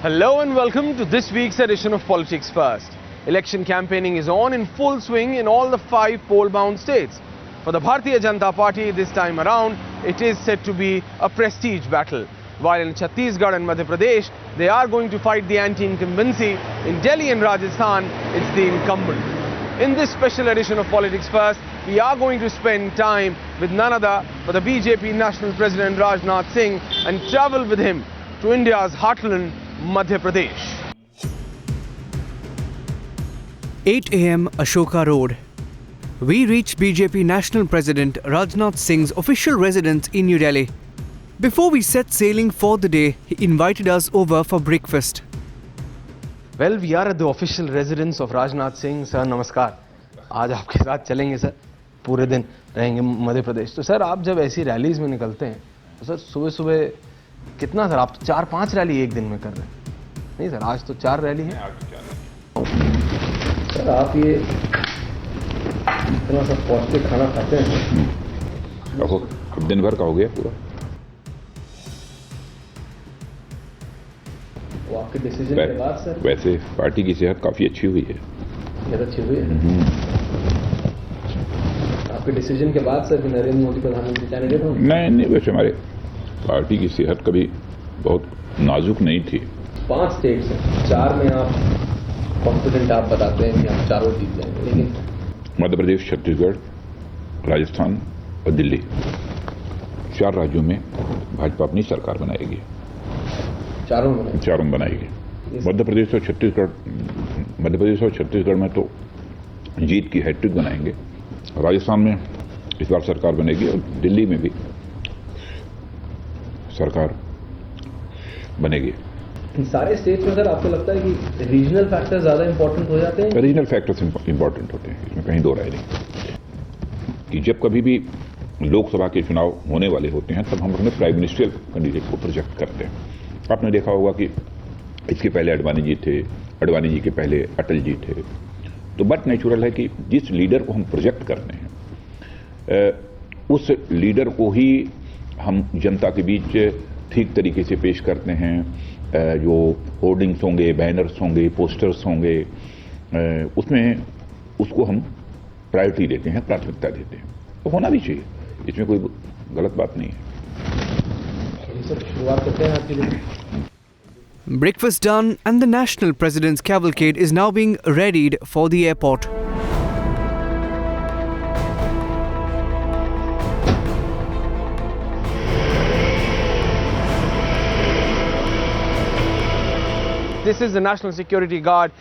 Hello and welcome to this week's edition of Politics First. Election campaigning is on in full swing in all the 5 poll-bound states. For the Bharatiya Janata Party this time around, it is said to be a prestige battle. While in Chhattisgarh and Madhya Pradesh, they are going to fight the anti-incumbency. In Delhi and Rajasthan, it's the incumbent. In this special edition of Politics First, we are going to spend time with none other but the BJP National President Rajnath Singh and travel with him to India's heartland, Madhya Pradesh. 8 a.m. Ashoka Road. We reached BJP National President Rajnath Singh's official residence in New Delhi. Before we set sailing for the day, he invited us over for breakfast. Well, we are at the official residence of Rajnath Singh. Sir, namaskar. आज आपके साथ चलेंगे sir, पूरे दिन रहेंगे मध्य प्रदेश. तो sir, आप जब ऐसी रैलीज में निकलते हैं तो सर सुबह सुबह कितना सर, आप तो 4-5 रैली एक दिन में कर रहे हैं. नहीं सर, आज तो 4 रैली है. सर, आप ये इतना सब पौष्टिक खाना खाते हैं, देखो दिन भर का हो गया पूरा. वो आपके डिसीजन के बाद सर वैसे पार्टी की सेहत काफी अच्छी हुई है. सेहत अच्छी हुई है आपके डिसीजन के बाद सर कि नरेंद्र मोदी प्रधानमंत्री कैंडिडेट हो? नहीं, वैसे हमारे पार्टी की सेहत कभी बहुत नाजुक नहीं थी. 5 स्टेट्स हैं, 4 में आप कॉन्फिडेंट आप बताते हैं कि आप चारों जीत जाएंगे, लेकिन मध्य प्रदेश, छत्तीसगढ़, राजस्थान और दिल्ली, 4 राज्यों में भाजपा अपनी सरकार बनाएगी. चारों बनाएगी. मध्य प्रदेश और छत्तीसगढ़ में तो जीत की हैट्रिक बनाएंगे. राजस्थान में इस बार सरकार बनेगी और दिल्ली में भी सरकार बनेगी. इन सारे स्टेट्स में सर आपको लगता है कि रीजनल फैक्टर्स ज्यादा इंपॉर्टेंट हो जाते हैं? रीजनल फैक्टर्स इंपॉर्टेंट होते हैं, इसमें कहीं दो राय नहीं. कि जब कभी भी लोकसभा के चुनाव होने वाले होते हैं तब हम अपने प्राइम मिनिस्ट्रियल कैंडिडेट को प्रोजेक्ट करते हैं. आपने देखा होगा कि इसके पहले अडवाणी जी थे, अडवाणी जी के पहले अटल जी थे. तो बट नेचुरल है कि जिस लीडर को हम प्रोजेक्ट करते हैं उस लीडर को ही हम जनता के बीच ठीक तरीके से पेश करते हैं. जो होर्डिंग्स होंगे, बैनर्स होंगे, पोस्टर्स होंगे, उसमें उसको हम प्रायोरिटी देते हैं, प्राथमिकता देते हैं. तो होना भी चाहिए, इसमें कोई गलत बात नहीं है. शुरुआत करते हैं आपके लिए. Breakfast done and the national president's cavalcade is now being readied for the airport. This is the National Security Guard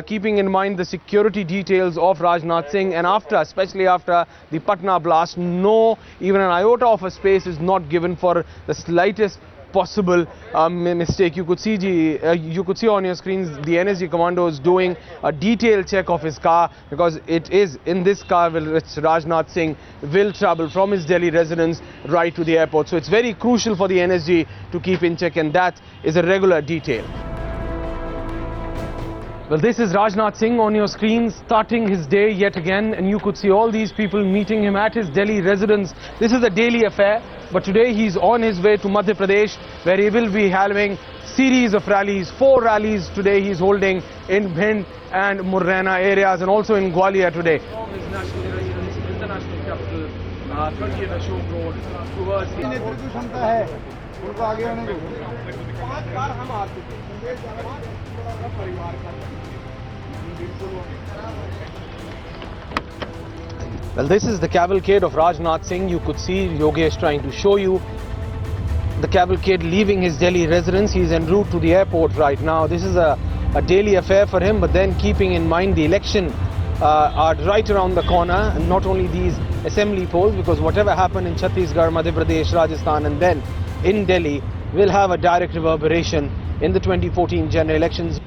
keeping in mind the security details of Rajnath Singh, and especially after the Patna blast, even an iota of a space is not given for the slightest possible mistake. You could see on your screens the NSG commandos doing a detailed check of his car, because it is in this car which Rajnath Singh will travel from his Delhi residence right to the airport. So it's very crucial for the NSG to keep in check, and that is a regular detail. Well, this is Rajnath Singh on your screen, starting his day yet again, and you could see all these people meeting him at his Delhi residence. This is a daily affair, but today he's on his way to Madhya Pradesh, where he will be having series of rallies. 4 rallies today he's holding in Bhind and Murrena areas, and also in Gwalior today. From his national residence in the national capital, 30th Ashok Road, towards Well, this is the cavalcade of Rajnath Singh. You could see Yogesh trying to show you the cavalcade leaving his Delhi residence. He's en route to the airport right now. This is a daily affair for him, but then keeping in mind the election are right around the corner, and not only these assembly polls, because whatever happened in Chhattisgarh, Madhya Pradesh, Rajasthan and then in Delhi will have a direct reverberation in the 2014 general elections.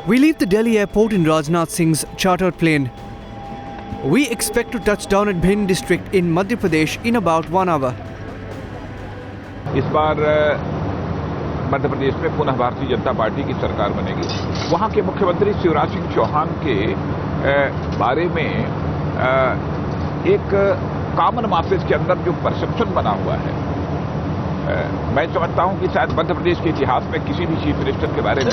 We leave the Delhi airport in Rajnath Singh's chartered plane. We expect to touch down at Bhind district in Madhya Pradesh in about 1 hour. इस बार मध्य प्रदेश में पुनः Bharatiya Janata party की सरकार बनेगी. वहां के मुख्यमंत्री शिवराज सिंह चौहान के बारे में एक कॉमन मासेज के अंदर जो परसेप्शन बना हुआ है मैं समझता हूं कि शायद मध्य प्रदेश के इतिहास में किसी भी चीफ मिनिस्टर के बारे में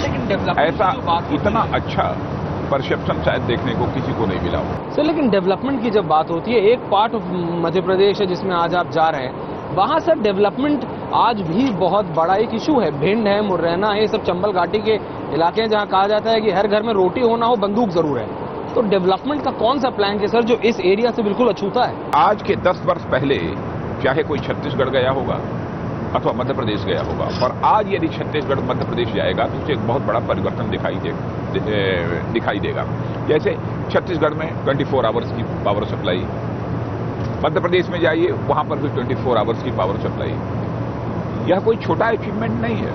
ऐसा इतना अच्छा परसेप्शन शायद देखने को किसी को नहीं मिला हो। सर लेकिन डेवलपमेंट की जब बात होती है, एक पार्ट ऑफ मध्य प्रदेश है जिसमें आज आप जा रहे हैं, वहां सर डेवलपमेंट आज भी बहुत बड़ा एक इशू है। भिंड है, मुरैना है, ये सब चंबल घाटी के इलाके हैं जहां कहा जाता है कि हर घर में रोटी होना हो, बंदूक जरूर है। तो डेवलपमेंट का कौन सा प्लान है सर जो इस एरिया से बिल्कुल अछूता है? आज के 10 वर्ष पहले चाहे कोई छत्तीसगढ़ गया होगा अथवा मध्य प्रदेश गया होगा, और आज यदि छत्तीसगढ़ मध्य प्रदेश जाएगा तो उसे एक बहुत बड़ा परिवर्तन दिखाई देगा। जैसे छत्तीसगढ़ में 24 आवर्स की पावर सप्लाई, मध्य प्रदेश में जाइए वहां पर भी 24 आवर्स की पावर सप्लाई। यह कोई छोटा अचीवमेंट नहीं है।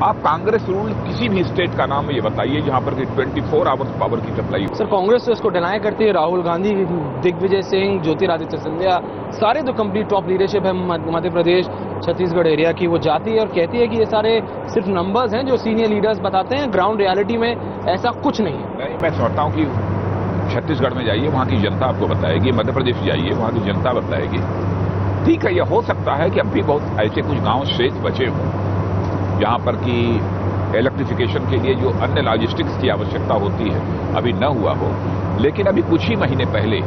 आप कांग्रेस रूल किसी भी स्टेट का नाम ये बताइए जहां पर 24 आवर्स पावर की सप्लाई। सर कांग्रेस तो इसको डिनाई करती है, राहुल गांधी, दिग्विजय सिंह, ज्योतिरादित्य सिंधिया, सारे जो कंप्लीट टॉप लीडरशिप है मध्य प्रदेश छत्तीसगढ़ एरिया की, वो जाती है और कहती है कि ये सारे सिर्फ नंबर्स हैं जो सीनियर लीडर्स बताते हैं, ग्राउंड रियलिटी में ऐसा कुछ नहीं है। मैं समझता हूं कि छत्तीसगढ़ में जाइए वहां की जनता आपको बताएगी, मध्य प्रदेश जाइए वहां की जनता बताएगी। ठीक है, यह हो सकता है कि अब भी बहुत ऐसे कुछ गांव शेष बचे हों जहां पर कि इलेक्ट्रिफिकेशन के लिए जो अन्य लॉजिस्टिक्स की आवश्यकता होती है अभी न हुआ हो, लेकिन अभी कुछ ही महीने पहले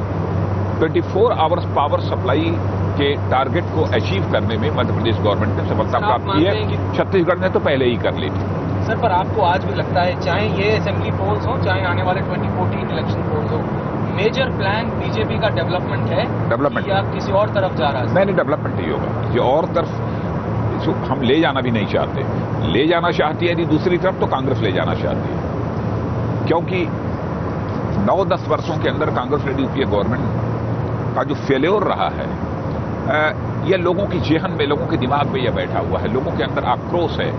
24 आवर्स पावर सप्लाई के टारगेट को अचीव करने में मध्य प्रदेश गवर्नमेंट ने सफलता प्राप्त की है। छत्तीसगढ़ ने तो पहले ही कर ली थी। सर पर आपको आज भी लगता है, चाहे ये असेंबली पोल्स हो, चाहे आने वाले 2014 इलेक्शन पोल्स हो, मेजर प्लान बीजेपी का डेवलपमेंट है, डेवलपमेंट या किसी और तरफ जा रहा है? नहीं, डेवलपमेंट ही होगा, किसी और तरफ हम ले जाना भी नहीं चाहते। ले जाना चाहती है यदि दूसरी तरफ तो कांग्रेस ले जाना चाहती है, क्योंकि 9-10 वर्षों के अंदर कांग्रेस लेडी यूपीए गवर्नमेंट का जो फेल्योर रहा है, यह लोगों की जेहन में, लोगों के दिमाग में यह बैठा हुआ है, लोगों के अंदर आक्रोश है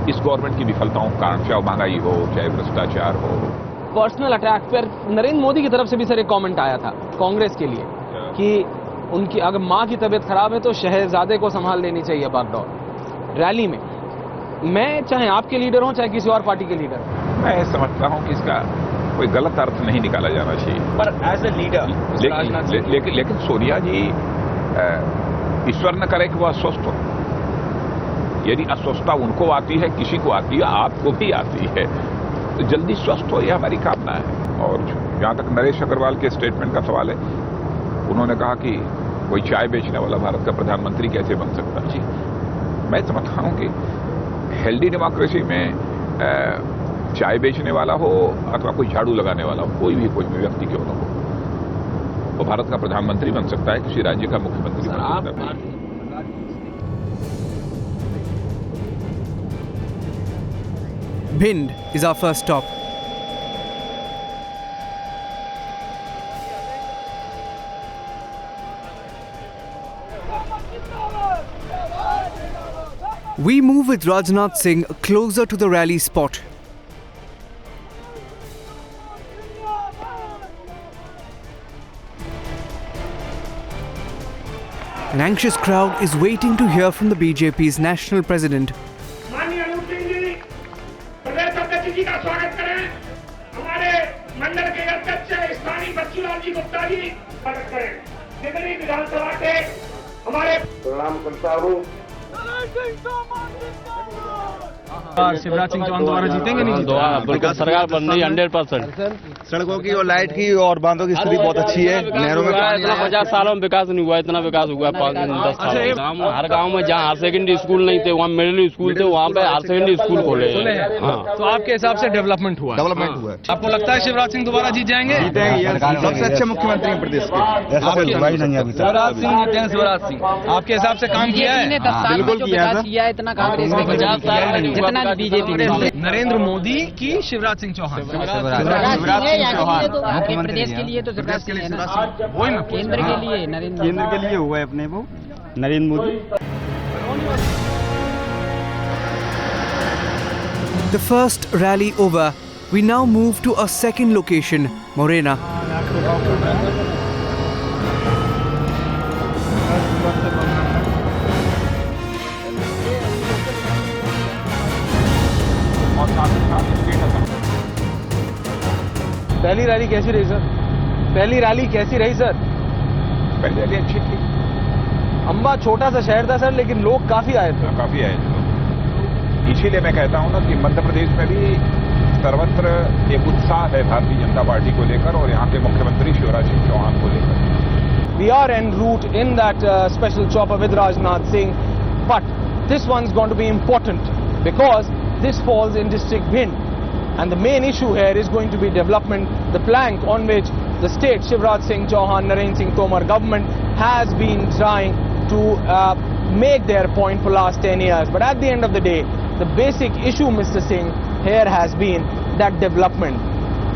इस गवर्नमेंट की विफलताओं के कारण, चाहे महंगाई हो, चाहे भ्रष्टाचार हो। पर्सनल अटैक पर नरेंद्र मोदी की तरफ से भी सर एक कमेंट आया था कांग्रेस के लिए कि उनकी अगर मां की तबीयत खराब है तो शहजादे को संभाल लेनी चाहिए बागडोर रैली में। मैं चाहे आपके लीडर हो चाहे किसी और पार्टी के लीडर, मैं समझता हूं कि इसका कोई गलत अर्थ नहीं निकाला जाना चाहिए। पर एज ए लीडर लेकिन सोनिया जी, ईश्वर न करे कि वह अस्वस्थ हो। यदि अस्वस्थता उनको आती है, किसी को आती है, आपको भी आती है, तो जल्दी स्वस्थ हो, यह हमारी कामना है। और जहां तक नरेश अग्रवाल के स्टेटमेंट का सवाल है, उन्होंने कहा कि कोई चाय बेचने वाला भारत का प्रधानमंत्री कैसे बन सकता है। जी, मैं समझता हूं कि हेल्दी डेमोक्रेसी में चाय बेचने वाला हो अथवा कोई झाड़ू लगाने वाला हो, कोई भी व्यक्ति क्यों न हो, वो भारत का प्रधानमंत्री बन सकता है, किसी राज्य का मुख्यमंत्री बन सकता है। Bhind is our first stop. We move with Rajnath Singh closer to the rally spot. An anxious crowd is waiting to hear from the BJP's national president. जी का स्वागत करें। हमारे मंडल के अध्यक्ष स्थानीय बच्चूलाल जी गुप्ता जी स्वागत करें। दिल्ली विधानसभा के हमारे प्रणाम करता हूँ। शिवराज सिंह चौहान दोबारा जीतेंगे नहीं? बिल्कुल, सरकार बन रही 100%। सड़कों की और लाइट की और बांधों की स्थिति बहुत अच्छी है। नहरों में इतना 50 सालों में विकास नहीं हुआ, इतना विकास हुआ 5-10 साल। हर गांव में जहाँ हायर सेकेंडरी स्कूल नहीं थे, वहाँ मिडिल स्कूल थे, वहाँ पे हायर सेकेंडरी स्कूल खोले हैं। हाँ, तो आपके हिसाब से डेवलपमेंट हुआ? डेवलपमेंट हुआ है। आपको लगता है शिवराज सिंह दोबारा जीत जाएंगे? सबसे अच्छे मुख्यमंत्री हैं प्रदेश के। ऐसा कोई भाई नहीं है अभी तक। शिवराज सिंह जीते हैं। शिवराज सिंह आपके हिसाब से काम किया है? बिल्कुल किया है। इतना कांग्रेस ने 50 साल जितना बीजेपी ने। नरेंद्र मोदी की शिवराज सिंह चौहान? आपके प्रदेश के लिए तो शिवराज सिंह है ना, केंद्र के लिए केंद्र के लिए हुआ है अपने वो Narendra Modi. The first rally over, we now move to a second location, Morena. पहली रैली कैसी रही सर? पहली रैली कैसी रही सर? पहली रैली अच्छी थी, अंबा छोटा सा शहर था सर, लेकिन लोग काफी आए थे। काफी आए थे। इसीलिए मैं कहता हूं ना कि मध्य प्रदेश में भी सर्वत्र एक उत्साह है भारतीय जनता पार्टी को लेकर और यहाँ के मुख्यमंत्री शिवराज सिंह चौहान को लेकर। We are en route in that special chopper with Rajnath Singh, but this one's going to be important because this falls in district Bhind, and the main issue here is going to be development, the plank on which the state Shivraj Singh Chauhan, Narendra Singh Tomar government has been trying to make their point for last 10 years. But at the end of the day, the basic issue, Mr. Singh, here has been that development.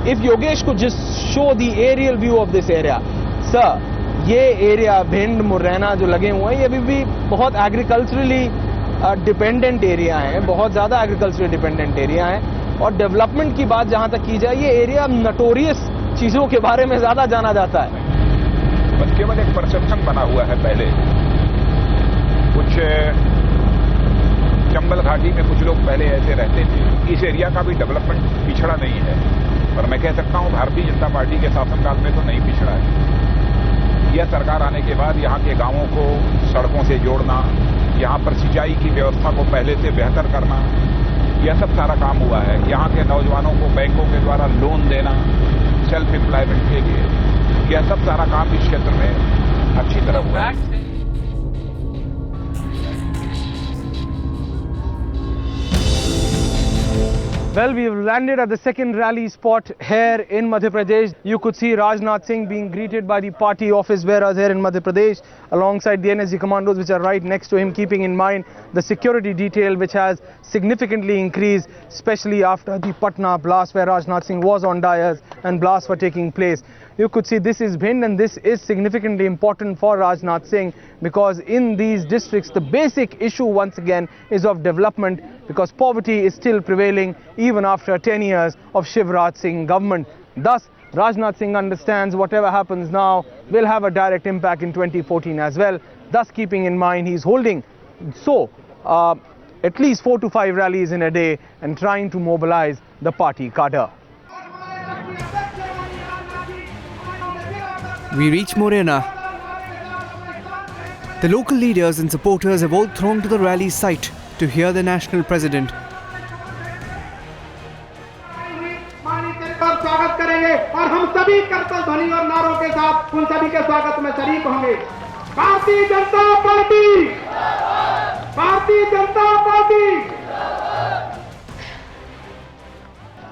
If Yogesh could just show the aerial view of this area, sir, ये area Bhind Morena जो लगे हुए हैं ये अभी भी बहुत agriculturally dependent area हैं, बहुत ज़्यादा एग्रीकल्चरली डिपेंडेंट एरिया हैं। और डेवलपमेंट की बात जहां तक की जाए, ये एरिया नटोरियस चीज़ों के बारे में ज़्यादा जाना जाता है। बस केवल एक परसेप्शन बना हुआ है। पहले कुछ चंबल घाटी में कुछ लोग पहले ऐसे रहते थे, इस एरिया का भी डेवलपमेंट पिछड़ा नहीं है, पर मैं कह सकता हूं भारतीय जनता पार्टी के शासनकाल में तो नहीं पिछड़ा है। यह सरकार आने के बाद यहाँ के गांवों को सड़कों से जोड़ना, यहाँ पर सिंचाई की व्यवस्था को पहले से बेहतर करना, यह सब सारा काम हुआ है। यहाँ के नौजवानों को बैंकों के द्वारा लोन देना सेल्फ एम्प्लॉयमेंट के लिए, यह सब सारा काम इस क्षेत्र में अच्छी तरह हुआ है। Well, we've landed at the second rally spot here in Madhya Pradesh. You could see Rajnath Singh being greeted by the party office bearers here in Madhya Pradesh alongside the NSG commandos which are right next to him, keeping in mind the security detail which has significantly increased, especially after the Patna blast where Rajnath Singh was on dais and blasts were taking place. You could see this is Bhind, and this is significantly important for Rajnath Singh because in these districts the basic issue once again is of development, because poverty is still prevailing even after 10 years of Shivraj Singh government. Thus, Rajnath Singh understands whatever happens now will have a direct impact in 2014 as well. Thus, keeping in mind he's holding at least 4 to 5 rallies in a day and trying to mobilize the party cadre. We reach Morena. The local leaders and supporters have all thronged to the rally site to hear the national president. स्वागत करेंगे और हम सभी करतल ध्वनि और नारों के साथ उन सभी के स्वागत में शरीक होंगे। Bharatiya Janata party, Bharatiya Janata party.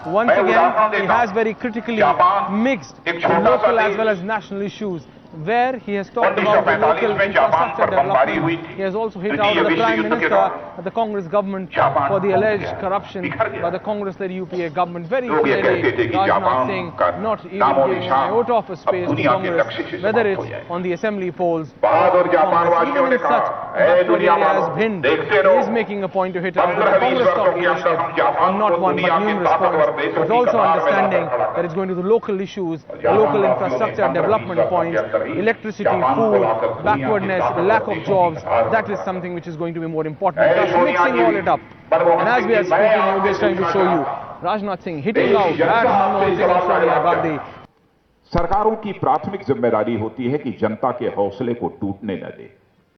Once again, he has very critically mixed local as well as national issues, where he has talked about the local infrastructure development. He has also hit out the Prime Minister of the Congress government for the alleged corruption by the Congress-led UPA government. Very clearly, Rajnath Singh not even giving an iota of a space to Congress, whether it's on the assembly polls or Congress. Even in such backward area as Bhind, he is making a point to hit out the Congress top leadership on not one but numerous points, but also understanding that it's going to the local issues, the local infrastructure development points, electricity, food, backwardness, lack of jobs. That is something which is going to be more important. Thus, mixing all it up. And as we are speaking, Yogesh is trying to show you Rajnath Singh hitting out at Manmohan Singh and Sonia Gandhi. सरकारों की प्राथमिक जिम्मेदारी होती है कि जनता के हौसले को टूटने न दे।